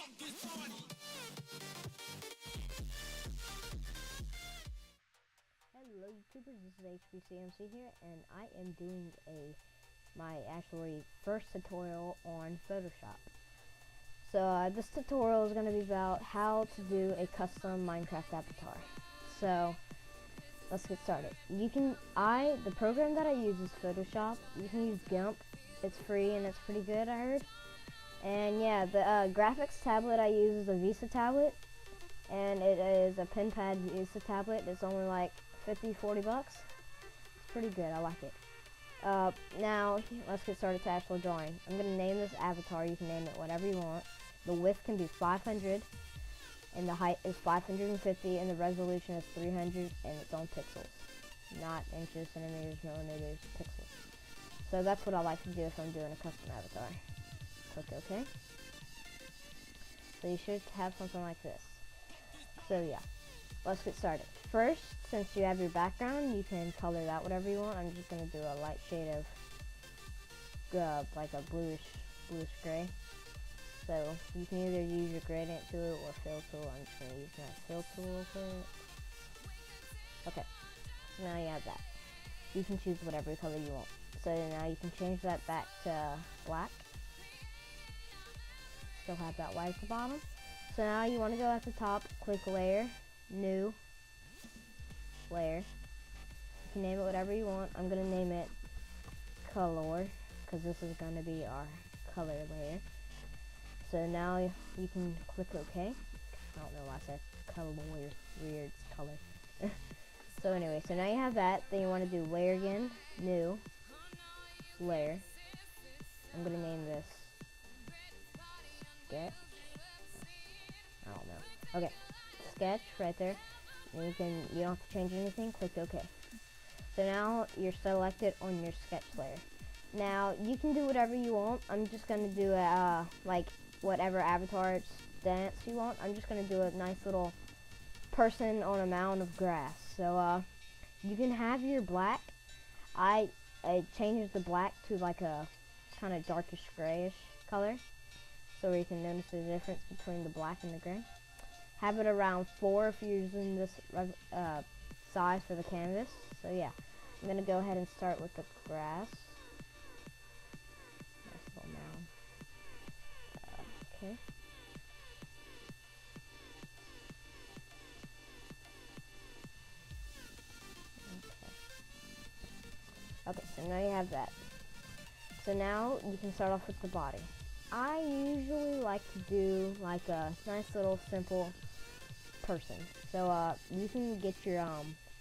Hello YouTubers, this is HBC-MC here, and I am doing my actually first tutorial on Photoshop. So this tutorial is going to be about how to do a custom Minecraft avatar. So let's get started. The program that I use is Photoshop. You can use GIMP. It's free and it's pretty good, I heard. And yeah, the graphics tablet I use is a Visa tablet, and it is a pen pad Visa tablet. It's only like $50-40 bucks. It's pretty good. I like it. Now let's get started to actual drawing. I'm gonna name this avatar. You can name it whatever you want. The width can be 500, and the height is 550, and the resolution is 300, and it's on pixels, not inches, centimeters, millimeters, pixels. So that's what I like to do if I'm doing a custom avatar. Click OK. So you should have something like this. So yeah, let's get started. First, since you have your background, you can color that whatever you want. I'm just going to do a light shade of like a bluish gray. So you can either use your gradient tool or fill tool. I'm just going to use my fill tool for it. Okay, so now you have that. You can choose whatever color you want. So now you can change that back to black. Still have that white at the bottom. So now you want to go at the top, click layer, new, layer. You can name it whatever you want. I'm going to name it color, because this is going to be our color layer. So now you can click OK. I don't know why I said color, weird, it's color. So anyway, so now you have that. Then you want to do layer again, new, layer. I'm going to name this sketch. I don't know. Okay, sketch right there. And you don't have to change anything. Click OK. So now you're selected on your sketch layer. Now you can do whatever you want. I'm just gonna do a like whatever avatar stance you want. I'm just gonna do a nice little person on a mound of grass. So you can have your black. I changes the black to like a kind of darkish grayish color, so you can notice the difference between the black and the gray. Have it around 4 if you're using this size for the canvas. So yeah, I'm gonna go ahead and start with the grass. Nice little mound. Okay. Okay, so now you have that. So now you can start off with the body. I usually like to do like a nice little simple person. So you can get your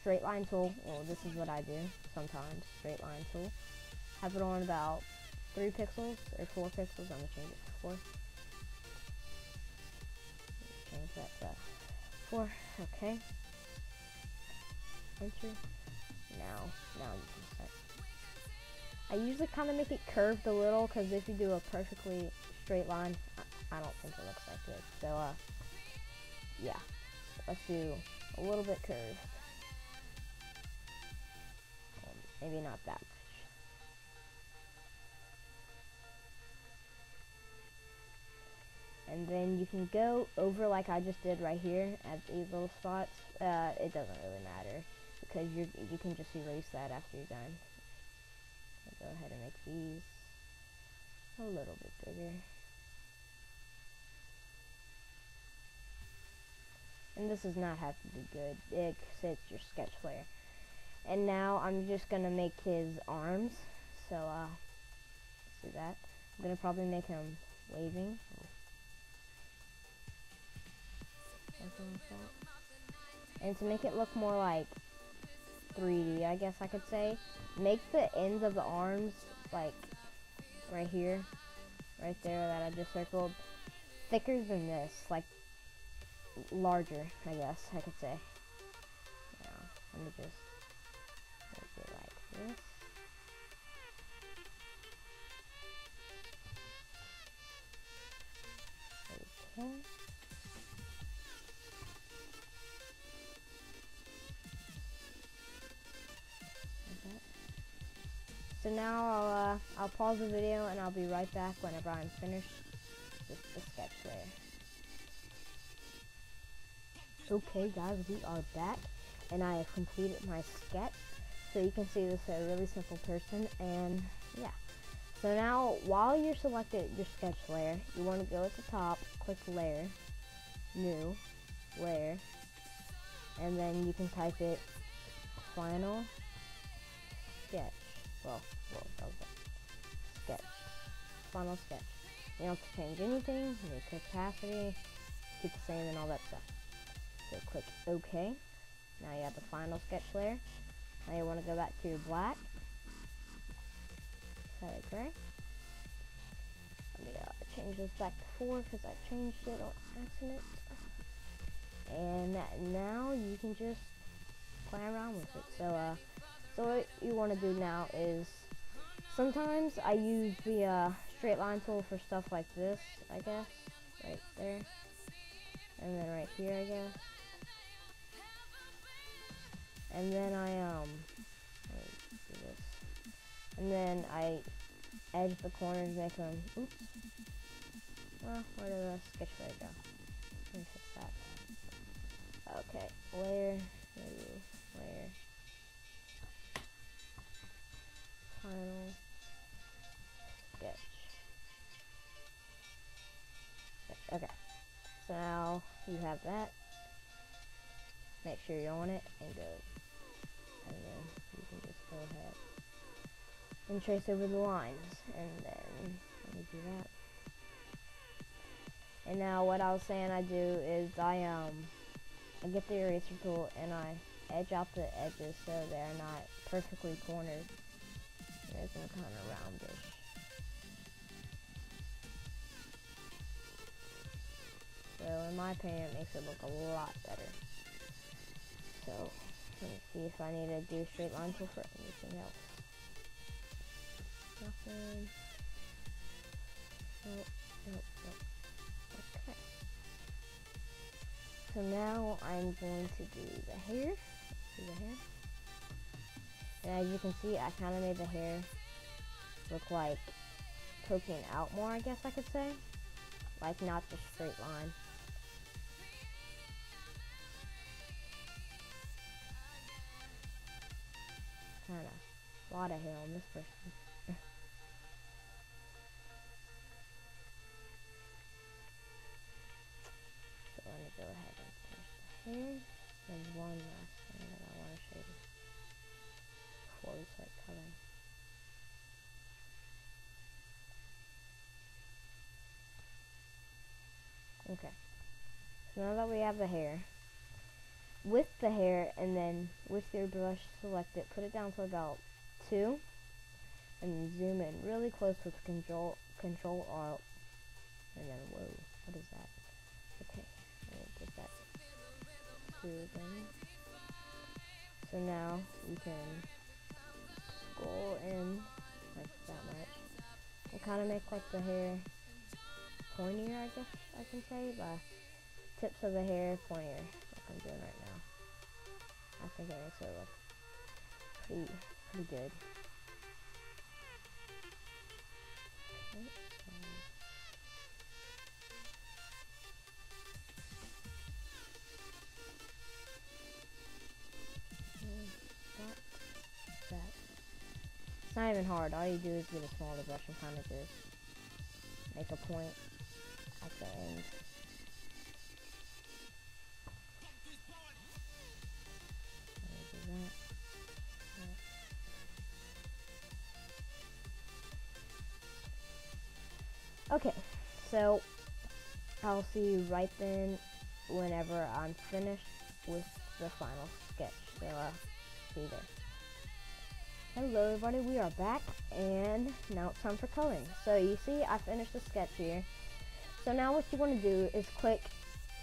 straight line tool. Well, this is what I do sometimes. Straight line tool. Have it on about 3 pixels or 4 pixels. I'm gonna change it to 4. Change that to 4. Okay. Enter. Now you can start. I usually kind of make it curved a little, because if you do a perfectly straight line, I don't think it looks that good. So yeah, let's do a little bit curved. Maybe not that much. And then you can go over like I just did right here at these little spots. It doesn't really matter, because you can just erase that after you're done. I'll go ahead and make these a little bit bigger. And this does not have to be good. It's your sketch layer. And now I'm just gonna make his arms. So let's do that. I'm gonna probably make him waving. Something like that. And to make it look more like 3D, I guess I could say, make the ends of the arms like right here, right there that I just circled, thicker than this, like larger, I guess I could say. Now, let me just make it like this. Okay. So now I'll pause the video and I'll be right back whenever I'm finished with the sketch layer. Okay guys, we are back, and I have completed my sketch. So you can see this is a really simple person, and yeah. So now, while you're selected your sketch layer, you want to go at the top, click Layer, New, Layer, and then you can type it Final Sketch. Well, that was it. Sketch. Final Sketch. You don't have to change anything, the opacity, keep the same and all that stuff. So click OK. Now you have the final sketch layer. Now you want to go back to your black. Set it gray. Let me change this back to 4 because I changed it on accident. And now you can just play around with it. So what you want to do now is, sometimes I use the straight line tool for stuff like this, I guess, right there, and then right here, I guess, and then let me do this, and then I edge the corners, make them, oops, well, where did the sketch layer go? Let me fix that. Okay, layer, layer, final sketch. Okay, so now you have that. Make sure you're on it and go, and then you can just go ahead and trace over the lines, and then let me do that. And now what I was saying I do is I get the eraser tool and I edge out the edges so they're not perfectly cornered. Make them kind of roundish. So in my opinion, it makes it look a lot better. So let me see if I need to do a straight line tool for anything else. Nothing. Nope, nope, nope. Okay. So now I'm going to do the hair. Let's do the hair. And as you can see, I kind of made the hair look like poking out more, I guess I could say. Like not just straight line. Kind of a lot of hair on this person. So let me go ahead and finish the hair. There's one last thing that I want to show you before we start coloring. Okay, so now that we have the hair, with the hair, and then with your brush, select it, put it down to about 2, and then zoom in really close with Control Alt, and then whoa, what is that? Okay, let me get that 2 again. So now you can go in like that much and kind of make like the hair pointier, I guess I can say, by tips of the hair pointier, like I'm doing right now. I think it makes it look pretty good. Okay. It's not even hard. All you do is get a smaller brush and kind of just make a point at the end. Okay, so I'll see you right then whenever I'm finished with the final sketch. So see you there. Hello everybody, we are back, and now it's time for coloring. So you see I finished the sketch here. So now what you want to do is click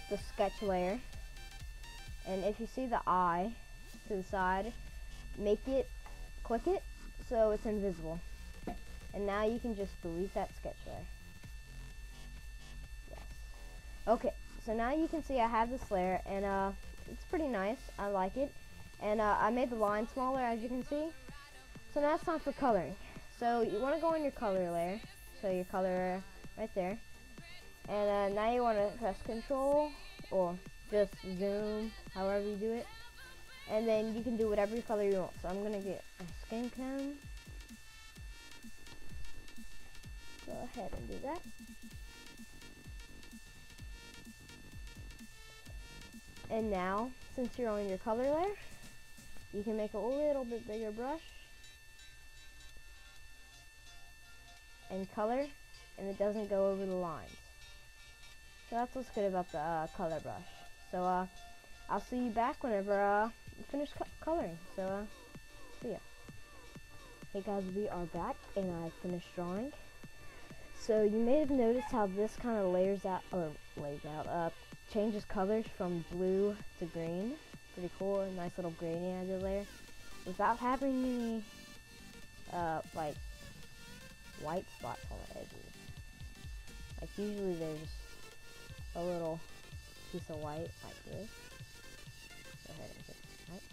the sketch layer, and if you see the eye to the side, click it so it's invisible. And now you can just delete that sketch layer. Yes. Okay, so now you can see I have this layer, and it's pretty nice. I like it. And I made the line smaller, as you can see. So now it's time for coloring. So you want to go on your color layer. So your color right there. And now you want to press Control, or just zoom, however you do it. And then you can do whatever color you want. So I'm gonna get a skin tone. Go ahead and do that. And now, since you're on your color layer, you can make a little bit bigger brush and color, and it doesn't go over the lines. So that's what's good about the color brush. So I'll see you back whenever you finish coloring. So see ya. Hey guys, we are back, and I finished drawing. So you may have noticed how this kind of changes colors from blue to green. Pretty cool, a nice little gradient I did there, without having any like white spots on the edges. Like usually there's a little piece of white like this. Go ahead and get it, right?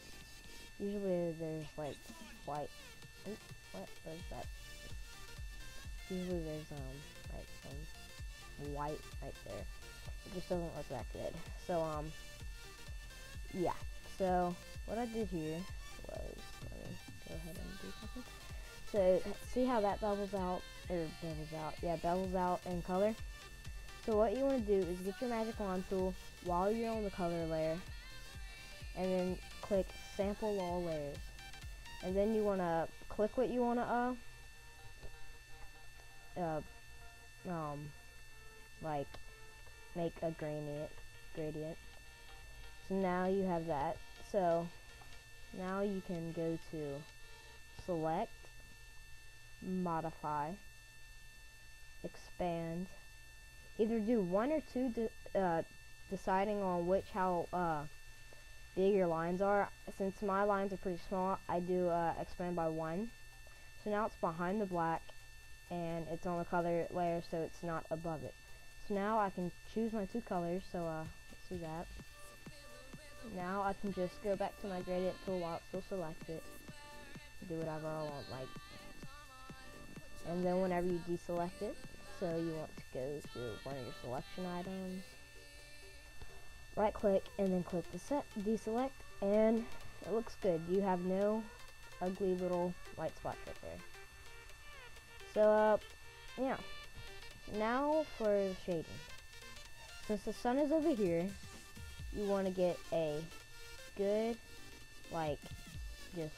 Usually there's like white. Oops, what was that? Usually there's like some white right there. It just doesn't look that good. So yeah. So what I did here was, let me go ahead and do something. So see how that bubbles out in color. So what you want to do is get your magic wand tool while you're on the color layer, and then click sample all layers, and then you want to click what you want to like make a gradient. So now you have that. So now you can go to select, modify, expand. Either do one or two, deciding on how big your lines are. Since my lines are pretty small, I do expand by 1. So now it's behind the black, and it's on the color layer, so it's not above it. So now I can choose my 2 colors. So let's do that. Now I can just go back to my gradient tool while it's still selected, do whatever I want, like, and then whenever you deselect it, so you want to go to one of your selection items, right click, and then click deselect, and it looks good. You have no ugly little white spots right there. So yeah. Now for the shading. Since the sun is over here, you want to get a good, like, just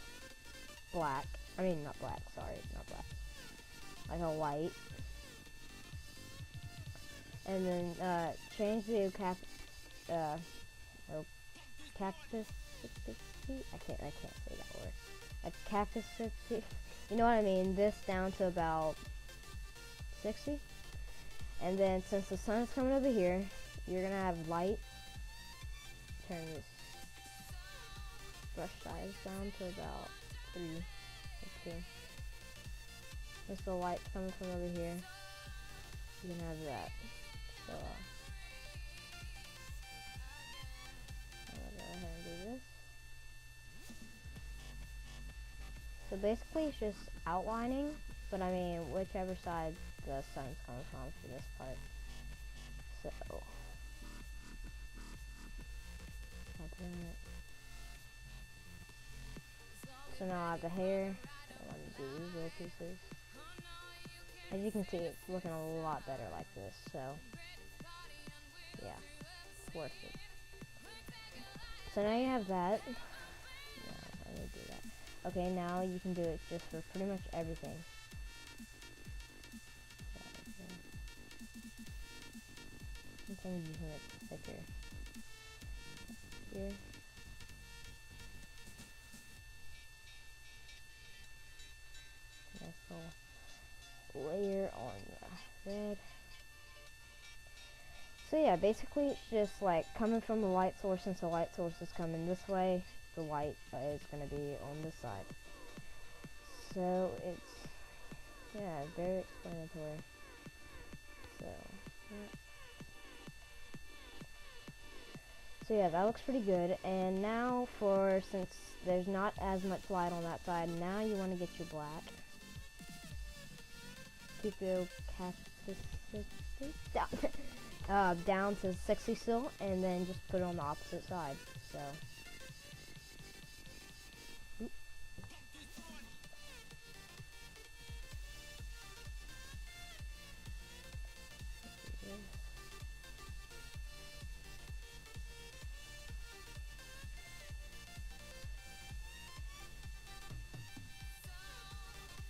black. I mean, not black, sorry, not black. Like a white. And then change the capacity. I can't say that word. Like capacity. You know what I mean? This down to about 60. And then since the sun is coming over here, you're gonna have light. Turn this brush size down to about 3 or 2. Since the light's coming from over here, you can have that. So I'm gonna go ahead and do this. So basically it's just outlining, but I mean whichever side the sun's coming from for this part. So now I have the hair. I want to do these little pieces. As you can see, it's looking a lot better like this. So yeah, it's worth it. So now you have that. No, I need to do that. Okay, now you can do it just for pretty much everything. Sometimes you can make it thicker. Here. Nice little layer on the red. So yeah, basically it's just like coming from the light source. Since the light source is coming this way, the light is going to be on this side. So it's, yeah, very explanatory. So yeah, that looks pretty good. And now since there's not as much light on that side, now you want to get your black. Keep your capacity down. down to 60 still, and then just put it on the opposite side. So.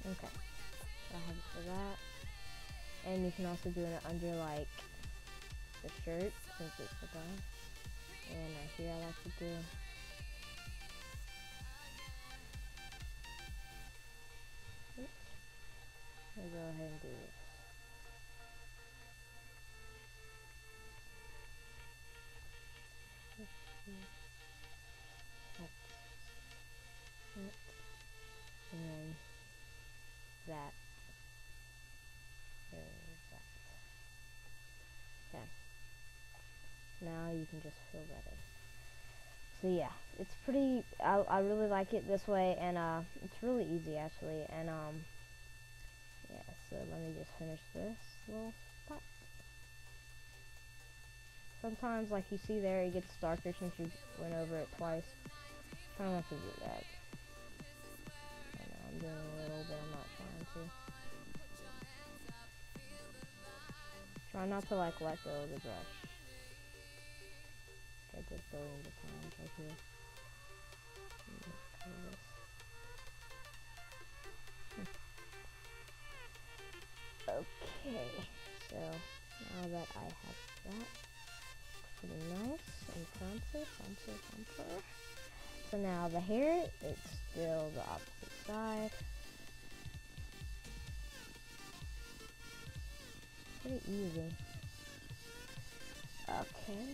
Okay, so I have it for that, and you can also do it under like the shirt since it's the button. And here I like to do I'll go ahead and do this. And then that. There's that. Okay. Now you can just fill that in. So yeah, it's pretty, I really like it this way, and it's really easy actually, and yeah, so let me just finish this little spot. Sometimes, like you see there, it gets darker since you went over it twice. Try not to do that. I know, I'm doing a little bit, I'm not trying to. Try not to like let go of the brush. I did billions of times right here. Okay, so now that I have that, pretty nice and fancy. So now the hair, it's still the opposite side. Pretty easy. Okay.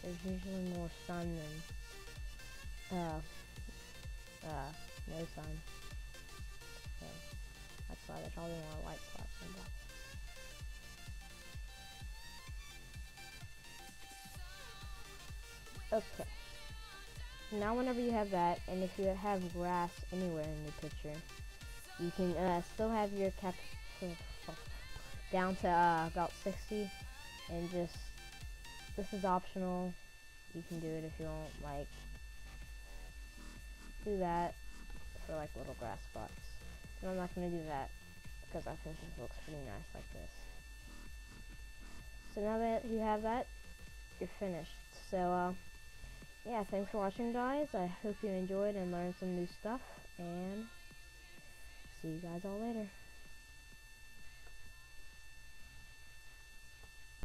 There's usually more sun than no sun. So that's why there's probably more white spots than black. Okay. Now whenever you have that, and if you have grass anywhere in your picture, you can still have your cap down to about 60, and just, this is optional. You can do it if you don't like. Do that for like little grass spots. And I'm not going to do that because I think this looks pretty nice like this. So now that you have that, you're finished. So yeah, thanks for watching guys. I hope you enjoyed and learned some new stuff, and see you guys all later.